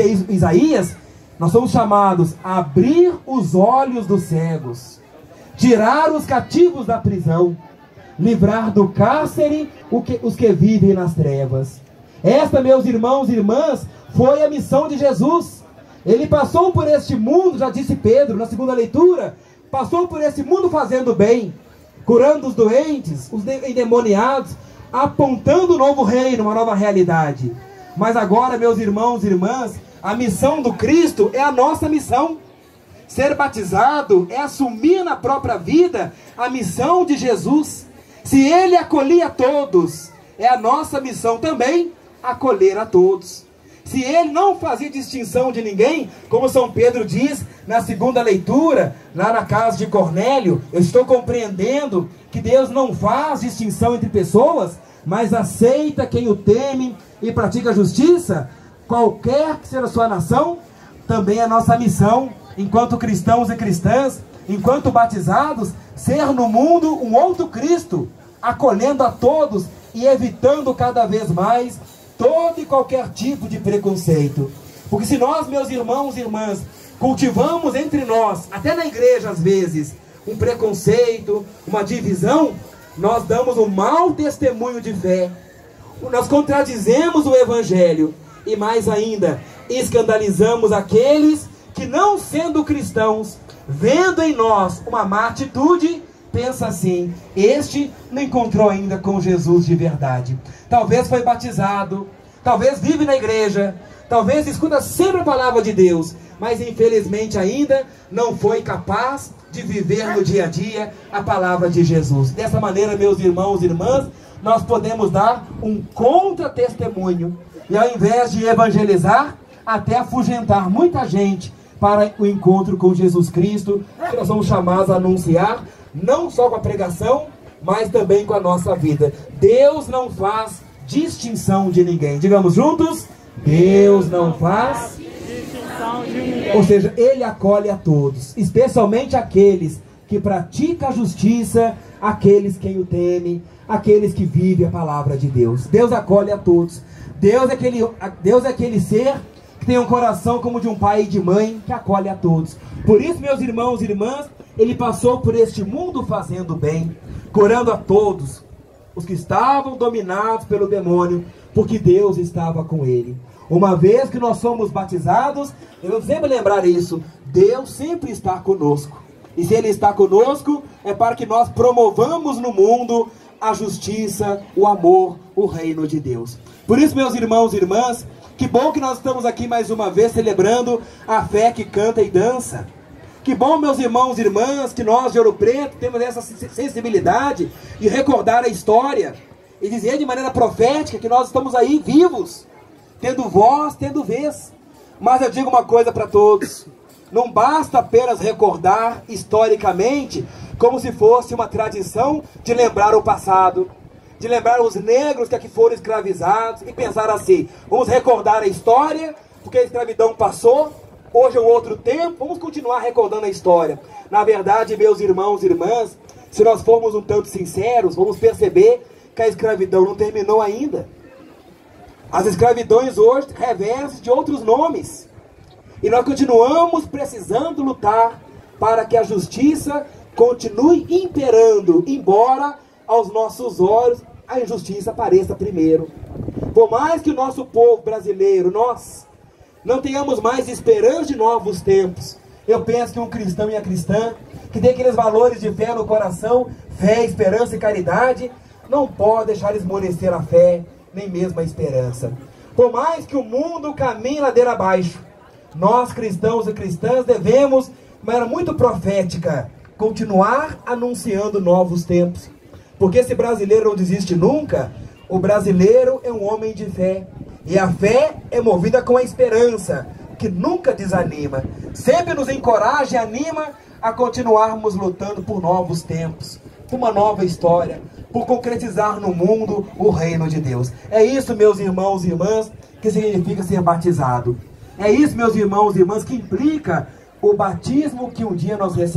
disse Isaías, nós somos chamados a abrir os olhos dos cegos, tirar os cativos da prisão, livrar do cárcere os que vivem nas trevas. Esta, meus irmãos e irmãs, foi a missão de Jesus. Ele passou por este mundo, já disse Pedro na segunda leitura, passou por esse mundo fazendo bem, curando os doentes, os endemoniados, apontando um novo reino, uma nova realidade. Mas agora, meus irmãos e irmãs, a missão do Cristo é a nossa missão. Ser batizado é assumir na própria vida a missão de Jesus. Se Ele acolhia todos, é a nossa missão também acolher a todos. Se Ele não fazia distinção de ninguém, como São Pedro diz na segunda leitura, lá na casa de Cornélio, eu estou compreendendo que Deus não faz distinção entre pessoas, mas aceita quem o teme e pratica a justiça, qualquer que seja a sua nação. Também é nossa missão, enquanto cristãos e cristãs, enquanto batizados, ser no mundo um outro Cristo, acolhendo a todos e evitando cada vez mais todo e qualquer tipo de preconceito. Porque se nós, meus irmãos e irmãs, cultivamos entre nós, até na igreja às vezes, um preconceito, uma divisão, nós damos um mau testemunho de fé, nós contradizemos o Evangelho e mais ainda, escandalizamos aqueles que, não sendo cristãos, vendo em nós uma má atitude, pensa assim: este não encontrou ainda com Jesus de verdade. Talvez foi batizado, talvez vive na igreja, talvez escuta sempre a palavra de Deus, mas infelizmente ainda não foi capaz de viver no dia a dia a palavra de Jesus. Dessa maneira, meus irmãos e irmãs, nós podemos dar um contra-testemunho e, ao invés de evangelizar, até afugentar muita gente para o encontro com Jesus Cristo, que nós somos chamados a anunciar, não só com a pregação, mas também com a nossa vida. Deus não faz distinção de ninguém. Digamos juntos: Deus não faz distinção de ninguém. Ou seja, Ele acolhe a todos, especialmente aqueles que praticam a justiça, aqueles quem o teme, aqueles que vivem a palavra de Deus. Deus acolhe a todos. Deus é aquele ser que tem um coração como de um pai e de mãe, que acolhe a todos. Por isso, meus irmãos e irmãs, Ele passou por este mundo fazendo bem, curando a todos os que estavam dominados pelo demônio, porque Deus estava com Ele. Uma vez que nós somos batizados, devemos sempre lembrar isso: Deus sempre está conosco. E se Ele está conosco, é para que nós promovamos no mundo a justiça, o amor, o reino de Deus. Por isso, meus irmãos e irmãs, que bom que nós estamos aqui mais uma vez celebrando a fé que canta e dança. Que bom, meus irmãos e irmãs, que nós de Ouro Preto temos essa sensibilidade de recordar a história e dizer de maneira profética que nós estamos aí vivos, tendo voz, tendo vez. Mas eu digo uma coisa para todos: não basta apenas recordar historicamente, como se fosse uma tradição de lembrar o passado, de lembrar os negros que aqui foram escravizados e pensar assim: vamos recordar a história, porque a escravidão passou, hoje é um outro tempo, vamos continuar recordando a história. Na verdade, meus irmãos e irmãs, se nós formos um tanto sinceros, vamos perceber que a escravidão não terminou ainda. As escravidões hoje revestem de outros nomes. E nós continuamos precisando lutar para que a justiça continue imperando, embora aos nossos olhos a injustiça apareça primeiro. Por mais que o nosso povo brasileiro, nós, não tenhamos mais esperança de novos tempos, eu penso que um cristão e a cristã, que tem aqueles valores de fé no coração, fé, esperança e caridade, não pode deixar esmorecer a fé, nem mesmo a esperança. Por mais que o mundo caminhe ladeira abaixo, nós cristãos e cristãs devemos, de maneira muito profética, continuar anunciando novos tempos. Porque esse brasileiro não desiste nunca. O brasileiro é um homem de fé. E a fé é movida com a esperança, que nunca desanima. Sempre nos encoraja e anima a continuarmos lutando por novos tempos, por uma nova história, por concretizar no mundo o reino de Deus. É isso, meus irmãos e irmãs, que significa ser batizado. É isso, meus irmãos e irmãs, que implica o batismo que um dia nós recebemos.